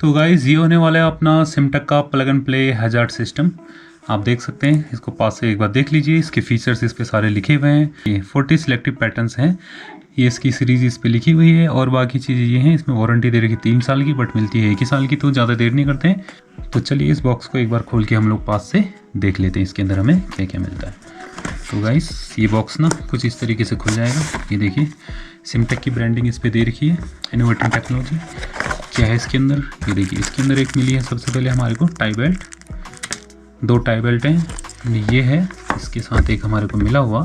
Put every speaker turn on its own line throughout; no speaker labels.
तो गाइस ये होने वाला है अपना सिमटेक का plug and play hazard system. आप देख सकते हैं, इसको पास से एक बार देख लीजिए। इसके फीचर्स इस पे सारे लिखे हुए हैं। ये 40 सिलेक्टिव पैटर्न्स हैं, ये इसकी सीरीज़ इस पे लिखी हुई है। और बाकी चीज़ें ये हैं, इसमें वारंटी दे रखी 3 साल की, बट मिलती है 1 ही साल की, तो ज़्यादा देर नहीं करते हैं। तो चलिए इस बॉक्स को एक बार खोल के हम लोग पास से देख लेते हैं इसके अंदर हमें क्या क्या मिलता है। तो गाइस ये बॉक्स ना कुछ इस तरीके से खुल जाएगा। ये देखिए सिमटेक की ब्रांडिंग इस पे दे रखी है, इनोवेटिव टेक्नोलॉजी। क्या है इसके अंदर, ये देखिए इसके अंदर एक मिली है सबसे पहले हमारे को टाई बेल्ट। 2 टाई बेल्ट हैं। ये है इसके साथ एक हमारे को मिला हुआ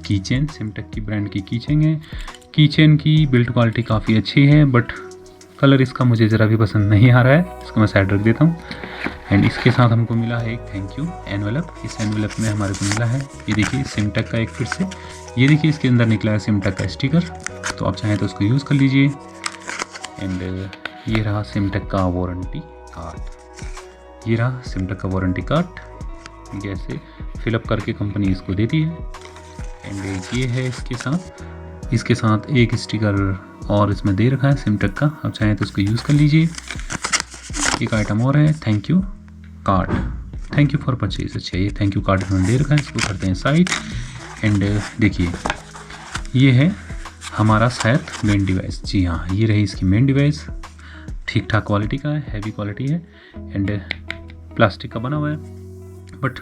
की चेन, सिमटेक की ब्रांड की की चेन है। की चेन की बिल्ड क्वालिटी काफ़ी अच्छी है, बट कलर इसका मुझे ज़रा भी पसंद नहीं आ रहा है, इसको मैं साइड रख देता हूँ। एंड इसके साथ हमको मिला है एक थैंक यू एनवेलप। इस एनवेलप में हमारे को मिला है, ये देखिए सिमटेक का एक फिर से, ये देखिए इसके अंदर निकला है सिमटेक का स्टिकर, तो आप चाहें तो उसको यूज़ कर लीजिए। एंड ये रहा सिमटेक का वारंटी कार्ड, ये रहा सिमटेक का वारंटी कार्ड, जैसे फिलअप करके कंपनी इसको देती है। एंड ये है इसके साथ एक स्टिकर और इसमें दे रखा है सिमटेक का, आप चाहें तो उसको यूज़ कर लीजिए। एक आइटम और है thank you card, thank you for purchase. अच्छा ये थैंक यू कार्ड इसमें दे रखा है, इसको करते हैं साइड। एंड देखिए ये है हमारा शायद मेन डिवाइस, जी हाँ ये रही इसकी मेन डिवाइस। ठीक ठाक क्वालिटी का है, हैवी क्वालिटी है। एंड प्लास्टिक का बना हुआ है, बट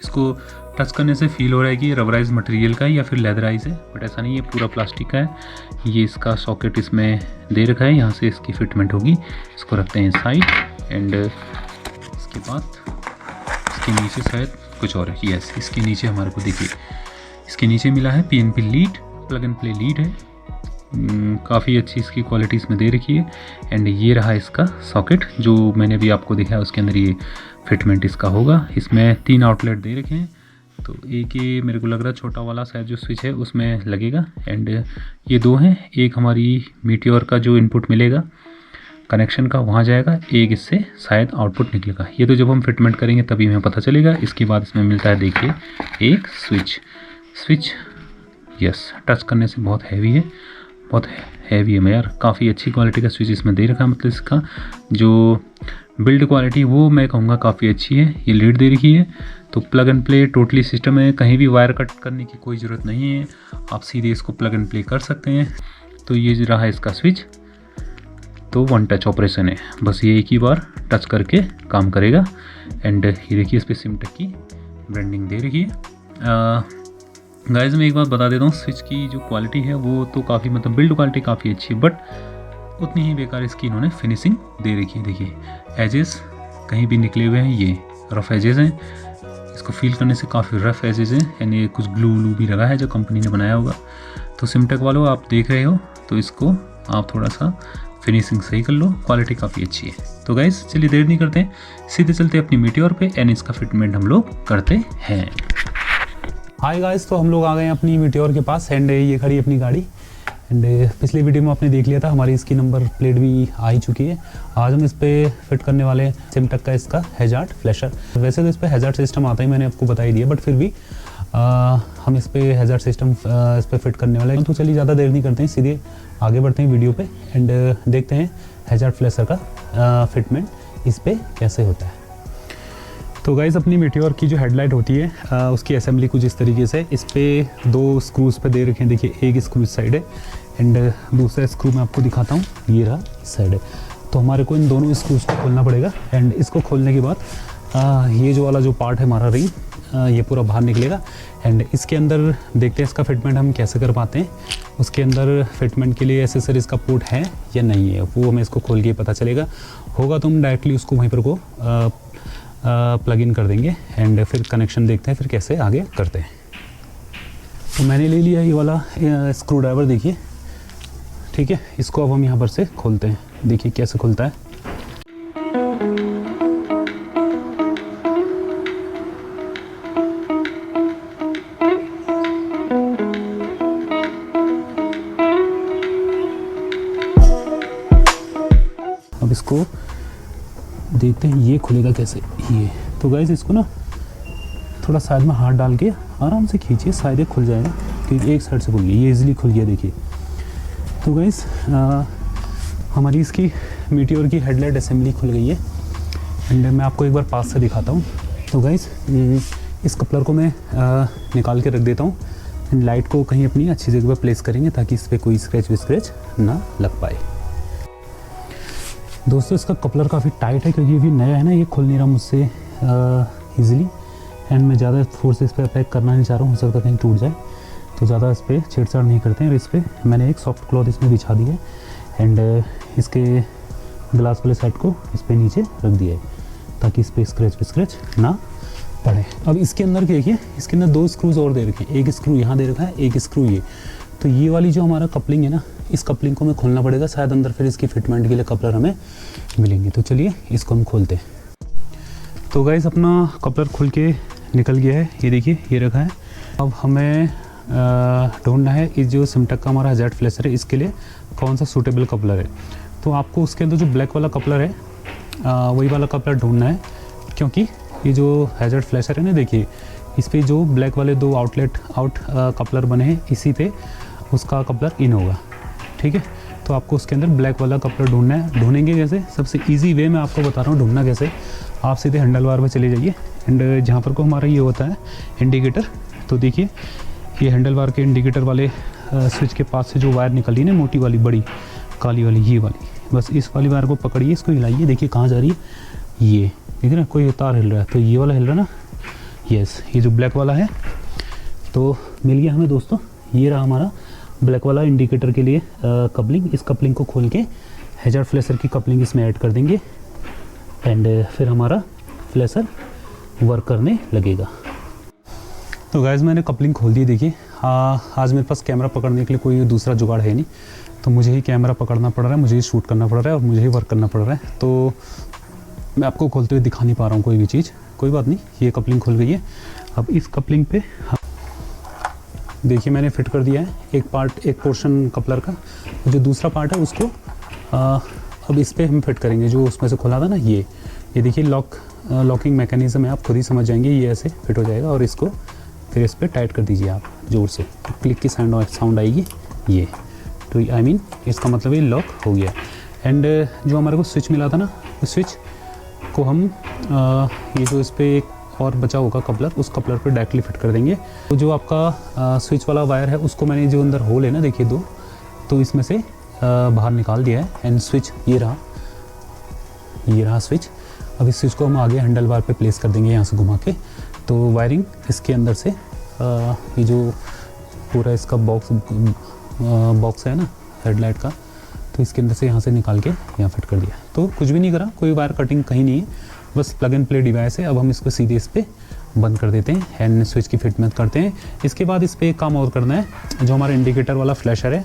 इसको टच करने से फील हो रहा है कि ये रबराइज मटेरियल का है या फिर लेदराइज है, बट ऐसा नहीं है, पूरा प्लास्टिक का है। ये इसका सॉकेट इसमें दे रखा है, यहाँ से इसकी फिटमेंट होगी। इसको रखते हैं साइड। एंड इसके बाद इसके नीचे शायद कुछ और है, यस इसके नीचे हमारे को देखिए इसके नीचे मिला है PNP lead, plug and play lead है। काफ़ी अच्छी इसकी क्वालिटी इसमें दे रखी है। एंड ये रहा इसका सॉकेट जो मैंने भी आपको दिखाया, उसके अंदर ये फिटमेंट इसका होगा। इसमें 3 आउटलेट दे रखे हैं, तो एक ये मेरे को लग रहा है छोटा वाला शायद जो स्विच है उसमें लगेगा। एंड ये 2 हैं, एक हमारी मीटियोर का जो इनपुट मिलेगा कनेक्शन का वहाँ जाएगा, एक इससे शायद आउटपुट निकलेगा। ये तो जब हम फिटमेंट करेंगे तभी हमें पता चलेगा। इसके बाद इसमें मिलता है देखिए एक स्विच, यस टच करने से बहुत हैवी है, बहुत हैवी है यार, काफ़ी अच्छी क्वालिटी का स्विच इसमें दे रखा है। मतलब इसका जो बिल्ड क्वालिटी वो मैं कहूँगा काफ़ी अच्छी है। ये लीड दे रखी है, तो plug and play totally system है, कहीं भी वायर कट करने की कोई ज़रूरत नहीं है, आप सीधे इसको प्लग एंड प्ले कर सकते हैं। तो ये रहा इसका स्विच, तो 1 टच ऑपरेशन है, बस ये एक ही बार टच करके काम करेगा। एंड ये देखिए इस पर सिमटेक की ब्रांडिंग दे रखी है। गाइस मैं एक बात बता देता हूँ, स्विच की जो क्वालिटी है वो तो काफ़ी मतलब बिल्ड क्वालिटी काफ़ी अच्छी है, बट उतनी ही बेकार इसकी इन्होंने फिनिशिंग दे रखी है। देखिए एजेस कहीं भी निकले हुए हैं, ये रफ़ एजेस हैं, इसको फील करने से काफ़ी रफ़ एजेस हैं। यानी कुछ ग्लू भी लगा है जो कंपनी ने बनाया होगा। तो सिमटेक वालों आप देख रहे हो तो इसको आप थोड़ा सा फिनिशिंग सही कर लो, क्वालिटी काफ़ी अच्छी है। तो गाइस चलिए देर नहीं करते हैं, सीधे चलते अपनी मीटियोर पे एंड इसका फिटमेंट हम लोग करते हैं।
हाय गाइस, तो हम लोग आ गए हैं अपनी मीटियोर के पास। एंड ये खड़ी अपनी गाड़ी। एंड पिछली वीडियो में आपने देख लिया था, हमारी इसकी नंबर प्लेट भी आ ही चुकी है। आज हम इस पर फिट करने वाले हैं सिमटेक का इसका हैजार्ड फ्लैशर। वैसे तो इस पर हैजार्ड सिस्टम आता ही, मैंने आपको बता ही दिया, बट फिर भी हम इस पर हैजार्ड सिस्टम इस पर फिट करने वाले हैं। तो चलिए ज़्यादा देर नहीं करते हैं, सीधे आगे बढ़ते हैं वीडियो पे एंड देखते हैं हैजार्ड फ्लैशर का फिटमेंट इस पर कैसे होता है। तो गाइज़ अपनी मीटियोर की जो हेडलाइट होती है उसकी असेंबली कुछ इस तरीके से, इस पर 2 स्क्रूज पे दे रखे हैं। देखिए एक स्क्रू इस साइड है एंड दूसरा स्क्रू मैं आपको दिखाता हूँ, ये रहा इस साइड है। तो हमारे को इन दोनों स्क्रूज को खोलना पड़ेगा। एंड इसको खोलने के बाद ये जो वाला जो पार्ट है हमारा रिंग, ये पूरा बाहर निकलेगा। एंड इसके अंदर देखते हैं इसका फिटमेंट हम कैसे कर पाते हैं। उसके अंदर फिटमेंट के लिए एसेसरीज का पोर्ट है या नहीं है, वो हमें इसको खोल के पता चलेगा। होगा तो हम डायरेक्टली उसको वहीं पर को प्लग इन कर देंगे एंड फिर कनेक्शन देखते हैं फिर कैसे आगे करते हैं। तो मैंने ले लिया ये वाला स्क्रू ड्राइवर, देखिए ठीक है। इसको अब हम यहाँ पर से खोलते हैं, देखिए कैसे खुलता है। अब इसको देखते हैं ये खुलेगा कैसे। ये तो गाइस इसको ना थोड़ा साइड में हाथ डाल के आराम से खींचिए, शायद ये खुल जाएगा, क्योंकि एक साइड से खुल गया, ये इजीली खुल गया देखिए। तो गाइस हमारी इसकी मीटियोर की हेडलाइट असेंबली खुल गई है एंड मैं आपको एक बार पास से दिखाता हूँ। तो गाइस इस कपलर को मैं निकाल के रख देता हूँ एंड लाइट को कहीं अपनी अच्छी जगह पर प्लेस करेंगे ताकि इस पर कोई स्क्रैच ना लग पाए। दोस्तों इसका कपलर काफ़ी टाइट है क्योंकि अभी नया है ना, ये खुल नहीं रहा मुझसे ईज़िली एंड मैं ज़्यादा फोर्स इस पर अटैक करना नहीं चाह रहा हूँ, हो सकता है कहीं टूट जाए, तो ज़्यादा इस पर छेड़छाड़ नहीं करते हैं। और इस पर मैंने एक सॉफ्ट क्लॉथ इसमें बिछा दी है एंड इसके ग्लास वाले साइड को इस पर नीचे रख दिया है ताकि इस पर स्क्रैच ना पड़े। अब इसके अंदर देखिए, इसके अंदर 2 स्क्रूज और दे रखे हैं, एक स्क्रू यहाँ दे रखा है, एक स्क्रू ये। तो ये वाली जो हमारा कपलिंग है ना, इस कपलिंग को हमें खोलना पड़ेगा, शायद अंदर फिर इसकी फिटमेंट के लिए कपलर हमें मिलेंगे। तो चलिए इसको हम खोलते हैं। तो गाइस अपना कपलर खुल के निकल गया है, ये देखिए ये रखा है। अब हमें ढूंढना है इस जो सिमटेक का हमारा जेट फ्लैशर है इसके लिए कौन सा सूटेबल कपलर है। तो आपको उसके अंदर जो ब्लैक वाला कपलर है वही वाला कपलर ढूंढना है, क्योंकि ये जो हैज़र्ड फ्लैशर है ना, देखिए इस पे जो ब्लैक वाले 2 आउट कपलर बने हैं इसी पे उसका कपलर इन होगा, ठीक है। तो आपको उसके अंदर ब्लैक वाला कपलर ढूंढना है। ढूंढेंगे कैसे? सबसे इजी वे मैं आपको बता रहा हूँ ढूंढना कैसे। आप सीधे हैंडल बार में चले जाइए एंड जहाँ पर को हमारा ये होता है इंडिकेटर, तो देखिए ये हैंडल बार के इंडिकेटर वाले स्विच के पास से जो वायर निकली ना, मोटी वाली बड़ी काली वाली, ये वाली, बस इस वाली वायर को पकड़िए, इसको हिलाइए, देखिए कहाँ जा रही है, ये देख रहे हैं कोई तार हिल रहा है, तो ये वाला हिल रहा है ना, यस ये जो ब्लैक वाला है। तो मिल गया हमें दोस्तों, ये रहा हमारा ब्लैक वाला इंडिकेटर के लिए कपलिंग। इस कपलिंग को खोल के हैज़र्ड फ्लैशर की कपलिंग इसमें ऐड कर देंगे एंड फिर हमारा फ्लैशर वर्क करने लगेगा। तो गाइस मैंने कपलिंग खोल दी, देखिए आज मेरे पास कैमरा पकड़ने के लिए कोई दूसरा जुगाड़ है नहीं, तो मुझे ही कैमरा पकड़ना पड़ रहा है, मुझे ही शूट करना पड़ रहा है और मुझे ही वर्क करना पड़ रहा है। तो मैं आपको खोलते हुए दिखा नहीं पा रहा हूँ कोई भी चीज़, कोई बात नहीं, ये कपलिंग खुल गई है। अब इस कपलिंग पे देखिए मैंने फिट कर दिया है एक पोर्शन कपलर का, जो दूसरा पार्ट है उसको अब इस पर हम फिट करेंगे, जो उसमें से खुला था ना, ये देखिए लॉकिंग मैकेनिज्म है, आप खुद ही समझ जाएंगे, ये ऐसे फिट हो जाएगा और इसको फिर इस पर टाइट कर दीजिए आप जोर से, तो क्लिक की साउंड आएगी ये, तो आई मीन इसका मतलब ये लॉक हो गया। एंड जो हमारे को स्विच मिला था ना, उस स्विच को हम ये जो इस पर एक और बचा होगा कपलर, उस कपलर पे डायरेक्टली फिट कर देंगे। तो जो आपका स्विच वाला वायर है उसको मैंने जो अंदर होल है ना, देखिए 2, तो इसमें से बाहर निकाल दिया है एंड स्विच ये रहा स्विच। अब इस स्विच को हम आगे हैंडल बार पे प्लेस कर देंगे यहाँ से घुमा के। तो वायरिंग इसके अंदर से ये जो पूरा इसका बॉक्स है ना हेडलाइट का, तो इसके अंदर से यहाँ से निकाल के यहाँ फिट कर दिया। तो कुछ भी नहीं करा, कोई वायर कटिंग कहीं नहीं है, बस प्लग एंड प्ले डिवाइस है। अब हम इसको सीधे इस पर बंद कर देते हैं एंड स्विच की फिटमेंट करते हैं। इसके बाद इस पर एक काम और करना है, जो हमारा इंडिकेटर वाला फ्लैशर है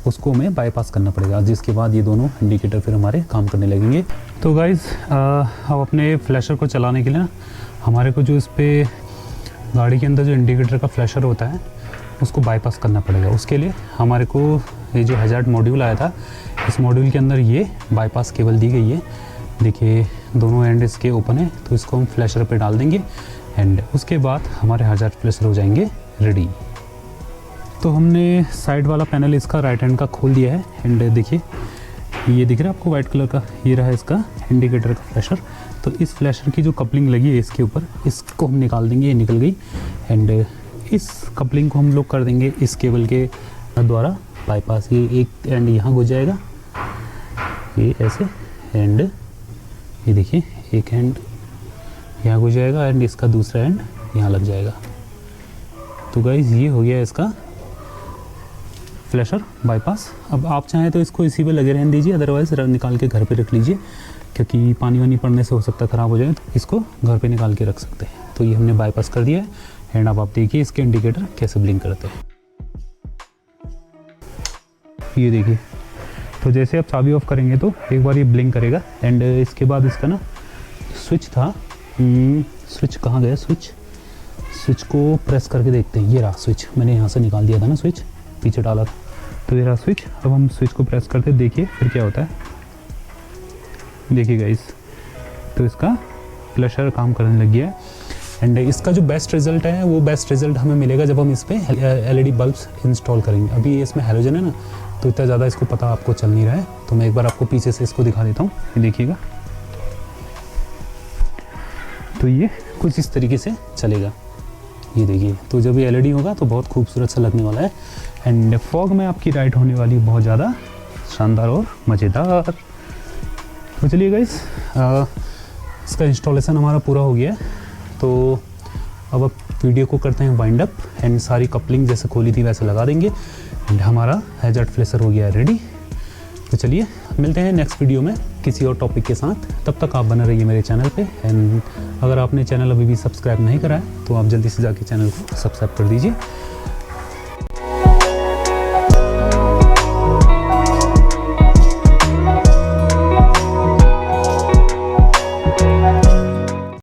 उसको हमें बाईपास करना पड़ेगा, जिसके बाद ये दोनों इंडिकेटर फिर हमारे काम करने लगेंगे। तो गाइज़ अब अपने फ्लैशर को चलाने के लिए ना हमारे को जो इस पर गाड़ी के अंदर जो इंडिकेटर का फ्लैशर होता है उसको बाईपास करना पड़ेगा। उसके लिए हमारे को ये जो हैज़र्ड मॉड्यूल आया था, इस मॉड्यूल के अंदर ये बाईपास केबल दी गई है, देखिए दोनों एंड इसके ओपन है, तो इसको हम फ्लैशर पे डाल देंगे एंड उसके बाद हमारे हैज़र्ड फ्लैशर हो जाएंगे रेडी। तो हमने साइड वाला पैनल इसका राइट हैंड का खोल दिया है एंड देखिए ये दिख रहा है आपको वाइट कलर का, ये रहा इसका इंडिकेटर का फ्लैशर। तो इस फ्लैशर की जो कपलिंग लगी है इसके ऊपर, इसको हम निकाल देंगे, ये निकल गई एंड इस कपलिंग को हम लोग कर देंगे इस केबल के द्वारा बाईपास। ये एक एंड यहाँ हो जाएगा, ये ऐसे, एंड ये देखिए एक एंड यहाँ हो जाएगा एंड इसका दूसरा एंड यहाँ लग जाएगा। तो गाइस ये हो गया इसका फ्लैशर बाईपास। अब आप चाहें तो इसको इसी पे लगे रहने दीजिए, अदरवाइज़ निकाल के घर पे रख लीजिए, क्योंकि पानी वानी पड़ने से हो सकता है ख़राब हो जाए, तो इसको घर पे निकाल के रख सकते हैं। तो ये हमने बाईपास कर दिया है एंड अब आप देखिए इसके इंडिकेटर कैसे ब्लिंक करते हैं, ये देखिए। तो जैसे आप चाबी ऑफ करेंगे तो एक बार ये ब्लिंक करेगा एंड इसके बाद इसका ना स्विच था, स्विच कहाँ गया, स्विच को प्रेस करके देखते हैं, ये रहा स्विच, मैंने यहाँ से निकाल दिया था ना स्विच, पीछे डाला था, तो ये रहा स्विच। अब हम स्विच को प्रेस करते देखिए फिर क्या होता है, देखिए गाइस, तो इसका फ्लैशर काम करने लग गया है एंड इसका जो बेस्ट रिजल्ट है वो बेस्ट रिजल्ट हमें मिलेगा जब हम इस पर LED बल्ब्स इंस्टॉल करेंगे। अभी इसमें हैलोजन है ना, तो इतना ज़्यादा इसको पता आपको चल नहीं रहा है, तो मैं एक बार आपको पीछे से इसको दिखा देता हूँ। ये देखिएगा, तो ये कुछ इस तरीके से चलेगा। ये देखिए, तो जब ये LED होगा तो बहुत खूबसूरत सा लगने वाला है। एंड फॉग में आपकी राइड होने वाली है बहुत ज़्यादा शानदार और मज़ेदार। तो चलिए गाइस, इसका इंस्टॉलेशन हमारा पूरा हो गया है, तो अब वीडियो को करते हैं वाइंड अप एंड सारी कपलिंग जैसे खोली थी वैसे लगा देंगे एंड हमारा हैज़ार्ड फ्लेशर हो गया है रेडी। तो चलिए मिलते हैं नेक्स्ट वीडियो में किसी और टॉपिक के साथ। तब तक आप बने रहिए मेरे चैनल पे एंड अगर आपने चैनल अभी भी सब्सक्राइब नहीं करा है तो आप जल्दी से जाके चैनल को सब्सक्राइब कर दीजिए।